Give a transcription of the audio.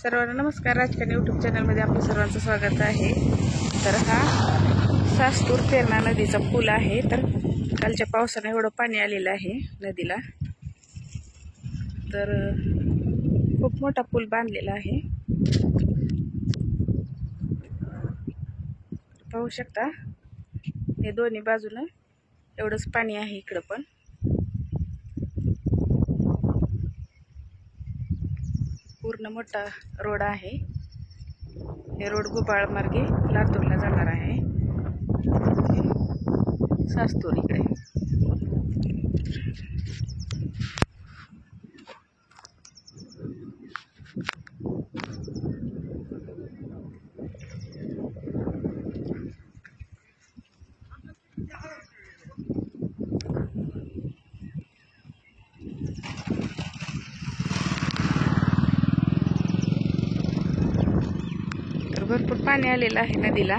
सर्वांना नमस्कार. राजकारणी यूट्यूब चॅनलमध्ये आपलं सर्वांचं स्वागत आहे. तर हा सास्तूर तेरणा नदीचा पूल आहे. तर कालच्या पावसाने एवढं पाणी आलेलं आहे नदीला. तर खूप मोठा पूल बांधलेला आहे. पाहू शकता हे दोन्ही बाजूनं एवढंच पाणी आहे. इकडं पण पूर्ण मोठा रोड आहे. हे रोड गोपाळ मार्गे लातूरला जाणार आहे. सास्तूर इकडे तर भरपूर पाणी आलेलं आहे नदीला.